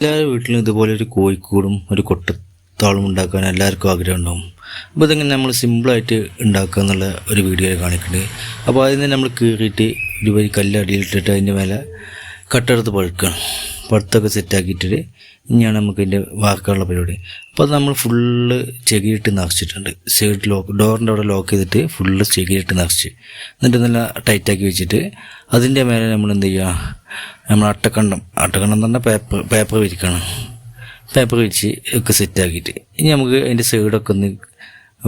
എല്ലാവരുടെ വീട്ടിലും ഇതുപോലെ ഒരു കോഴിക്കൂടും ഒരു കൊട്ടത്താളും ഉണ്ടാക്കാൻ എല്ലാവർക്കും ആഗ്രഹം ഉണ്ടാവും. അപ്പോൾ ഇതെങ്ങനെ നമ്മൾ സിമ്പിളായിട്ട് ഉണ്ടാക്കുക എന്നുള്ള ഒരു വീഡിയോ കാണിക്കുന്നുണ്ട്. അപ്പോൾ അതിൽ നിന്ന് നമ്മൾ കീറിയിട്ട് ഒരു വരി കല്ല് അടിയിലിട്ടിട്ട് അതിൻ്റെ മേലെ കട്ടെടുത്ത് പഴുക്കണം. പഴുത്തൊക്കെ സെറ്റാക്കിയിട്ടിട്ട് ഇനിയാണ് നമുക്ക് ഇതിൻ്റെ വാർക്കാനുള്ള പരിപാടി. അപ്പോൾ അത് നമ്മൾ ഫുള്ള് ചെകിയിട്ട് നിറച്ചിട്ടുണ്ട്. സൈഡ് ലോക്ക് ഡോറിൻ്റെ അവിടെ ലോക്ക് ചെയ്തിട്ട് ഫുള്ള് ചെകിയിട്ട് നിറച്ച് എന്നിട്ട് നല്ല ടൈറ്റാക്കി വെച്ചിട്ട് അതിൻ്റെ മേലെ നമ്മൾ എന്ത് ചെയ്യുക, നമ്മൾ അട്ടക്കണ്ടം എന്ന് പറഞ്ഞാൽ പേപ്പർ വിരിക്കണം. പേപ്പർ വിരിച്ച് ഒക്കെ സെറ്റാക്കിയിട്ട് ഇനി നമുക്ക് അതിൻ്റെ സൈഡൊക്കെ ഒന്ന്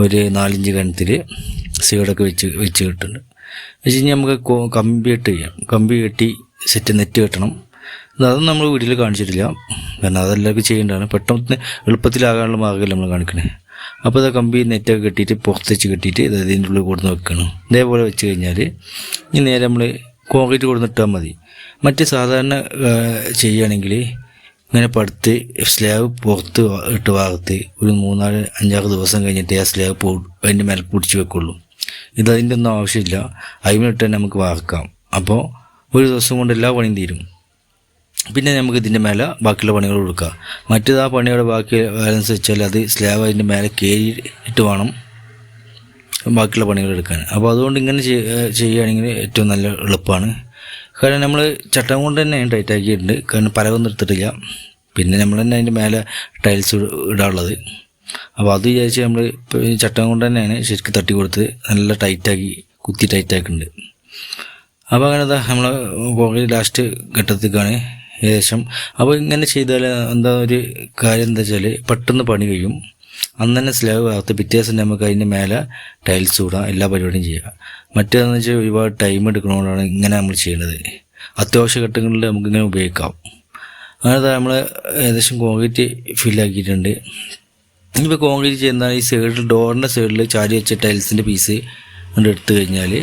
ഒരു 4 ഇഞ്ച് കനത്തിൽ സൈഡൊക്കെ വെച്ച് കിട്ടുന്നുണ്ട്. വെച്ച് കഴിഞ്ഞാൽ നമുക്ക് കമ്പി കെട്ട് ചെയ്യാം. കമ്പി കെട്ടി സെറ്റ് നെറ്റ് കെട്ടണം. അതൊന്നും നമ്മൾ വീട്ടിൽ കാണിച്ചിട്ടില്ല, കാരണം അതെല്ലാവർക്കും ചെയ്യേണ്ടതാണ്. പെട്ടെന്ന് എളുപ്പത്തിലാകാനുള്ള മാർഗ്ഗമല്ല നമ്മൾ കാണിക്കണേ. അപ്പോൾ അത് കമ്പി നെറ്റൊക്കെ കെട്ടിയിട്ട് പുറത്ത് വെച്ച് കെട്ടിയിട്ട് ഇതിൻ്റെ ഉള്ളിൽ കൊടുന്ന് വെക്കണം. ഇതേപോലെ വെച്ച് കഴിഞ്ഞാൽ ഇനി നേരെ നമ്മൾ കോൺക്രീറ്റ് കൊടുന്നിട്ടാൽ മതി. മറ്റ് സാധാരണ ചെയ്യുകയാണെങ്കിൽ ഇങ്ങനെ പടുത്ത് സ്ലാബ് പുറത്ത് ഇട്ട് വാർത്ത് ഒരു 3-5-6 ദിവസം കഴിഞ്ഞിട്ട് ആ സ്ലാബ് അതിൻ്റെ മേലെ പിടിച്ച് വെക്കുള്ളൂ. ഇതതിൻ്റെ ഒന്നും ആവശ്യമില്ല, അതിമിട്ട് തന്നെ നമുക്ക് വാർക്കാം. അപ്പോൾ ഒരു ദിവസം കൊണ്ട് എല്ലാ പണിയും തീരും. പിന്നെ നമുക്ക് ഇതിൻ്റെ മേലെ ബാക്കിയുള്ള പണികൾ കൊടുക്കാം. മറ്റേത് ആ പണിയുടെ ബാക്കി ബാലൻസ് വെച്ചാൽ അത് സ്ലാബ് അതിൻ്റെ മേലെ കയറിയിട്ട് വേണം ബാക്കിയുള്ള പണികൾ എടുക്കാൻ. അപ്പോൾ അതുകൊണ്ട് ഇങ്ങനെ ചെയ്യുകയാണെങ്കിൽ ഏറ്റവും നല്ല എളുപ്പമാണ്. കാരണം നമ്മൾ ചട്ടം കൊണ്ട് തന്നെ ടൈറ്റാക്കിയിട്ടുണ്ട്, കാരണം പലകൊന്നും എടുത്തിട്ടില്ല. പിന്നെ നമ്മൾ തന്നെ അതിൻ്റെ മേലെ ടൈൽസ് ഇടാനുള്ളത്. അപ്പോൾ അത് വിചാരിച്ച് നമ്മൾ ചട്ടം കൊണ്ട് തന്നെയാണ് ശരിക്കും തട്ടി കൊടുത്ത് നല്ല ടൈറ്റാക്കി കുത്തി ടൈറ്റാക്കുന്നുണ്ട്. അപ്പോൾ അങ്ങനെ നമ്മൾ പോകെ ലാസ്റ്റ് ഘട്ടത്തേക്കാണ് ഏകദേശം. അപ്പോൾ ഇങ്ങനെ ചെയ്താൽ എന്താ ഒരു കാര്യം എന്താ വെച്ചാൽ പെട്ടെന്ന് പണി കഴിയും. അന്ന് തന്നെ സ്ലാബ് ഭാഗത്ത് പിറ്റേ ദിവസം നമുക്ക് അതിൻ്റെ മേലെ ടൈൽസ് ഇടാം, എല്ലാ പരിപാടിയും ചെയ്യാം. മറ്റേതെന്ന് വെച്ചാൽ ഒരുപാട് ടൈം എടുക്കുന്നതുകൊണ്ടാണ് ഇങ്ങനെ നമ്മൾ ചെയ്യുന്നത്. അത്യാവശ്യ ഘട്ടങ്ങളിൽ നമുക്കിങ്ങനെ ഉപയോഗിക്കാം. അങ്ങനെ നമ്മൾ ഏകദേശം കോൺക്രീറ്റ് ഫില്ലാക്കിയിട്ടുണ്ട്. ഇനിയിപ്പോൾ കോൺക്രീറ്റ് ചെയ്യുന്ന ഈ സൈഡിൽ ഡോറിൻ്റെ സൈഡിൽ ചാരി വെച്ച ടൈൽസിൻ്റെ പീസ് കൊണ്ട് എടുത്തു കഴിഞ്ഞാൽ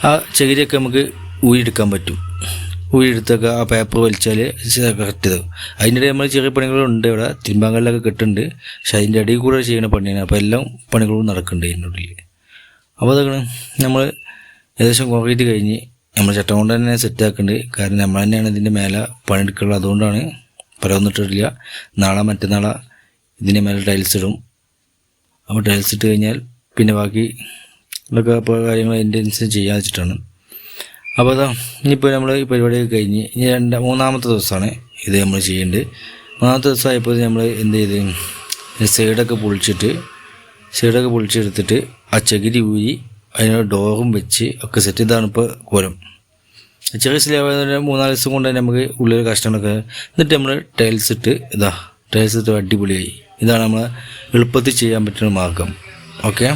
ആ ചകിരിയൊക്കെ നമുക്ക് ഊരിയെടുക്കാൻ പറ്റും. ഊരിയെടുത്തൊക്കെ ആ പേപ്പർ വലിച്ചാൽ കറക്റ്റ് ചെയ്തു. അതിൻ്റെ ഇടയിൽ നമ്മൾ ചെറിയ പണികളുണ്ട്. ഇവിടെ തിരുമ്പാങ്കല്ലൊക്കെ കെട്ടുണ്ട്, പക്ഷെ അതിൻ്റെ ഇടയിൽ കൂടെ ചെയ്യുന്ന പണിയാണ്. അപ്പോൾ എല്ലാം പണികളും നടക്കുന്നുണ്ട് ഇതിൻ്റെ ഉള്ളിൽ. അപ്പോൾ അതൊക്കെ നമ്മൾ ഏകദേശം കോൺക്രീറ്റ് കഴിഞ്ഞ് നമ്മൾ ചട്ടം കൊണ്ട് തന്നെ സെറ്റാക്കുന്നുണ്ട്. കാരണം നമ്മൾ തന്നെയാണ് ഇതിൻ്റെ മേലെ പണിയെടുക്കുള്ളത്. അതുകൊണ്ടാണ് പലവൊന്നും ഇട്ടിട്ടില്ല. നാളെ മറ്റന്നാളെ ഇതിൻ്റെ മേലെ ടൈൽസ് ഇടും. അപ്പോൾ ടൈൽസ് ഇട്ട് കഴിഞ്ഞാൽ പിന്നെ ബാക്കി ഇതൊക്കെ ഇപ്പോൾ കാര്യങ്ങൾ അതിൻ്റെ അനുസരിച്ച് ചെയ്യാൻ വെച്ചിട്ടാണ്. അപ്പോൾ അതാ ഇനിയിപ്പോൾ നമ്മൾ ഈ പരിപാടിയൊക്കെ കഴിഞ്ഞ് ഇനി 3-ാമത്തെ ദിവസമാണ് ഇത് നമ്മൾ ചെയ്യേണ്ടത്. 3-ാമത്തെ ദിവസമായപ്പോൾ നമ്മൾ എന്ത് ചെയ്ത് സൈഡൊക്കെ പൊളിച്ചെടുത്തിട്ട് ആ ചകിരി ഊരി അതിനോട് ഡോറും വെച്ച് ഒക്കെ സെറ്റ്. ഇതാണ് ഇപ്പോൾ കോലം. ചെറിയ സ്ലാബ് 3-4 ദിവസം കൊണ്ട് തന്നെ നമുക്ക് ഉള്ളിൽ കഷ്ടങ്ങളൊക്കെ. എന്നിട്ട് നമ്മൾ ടൈൽസ് ഇട്ട് അടിപൊളിയായി. ഇതാണ് നമ്മൾ എളുപ്പത്തിൽ ചെയ്യാൻ പറ്റുന്ന മാർഗം. ഓക്കെ.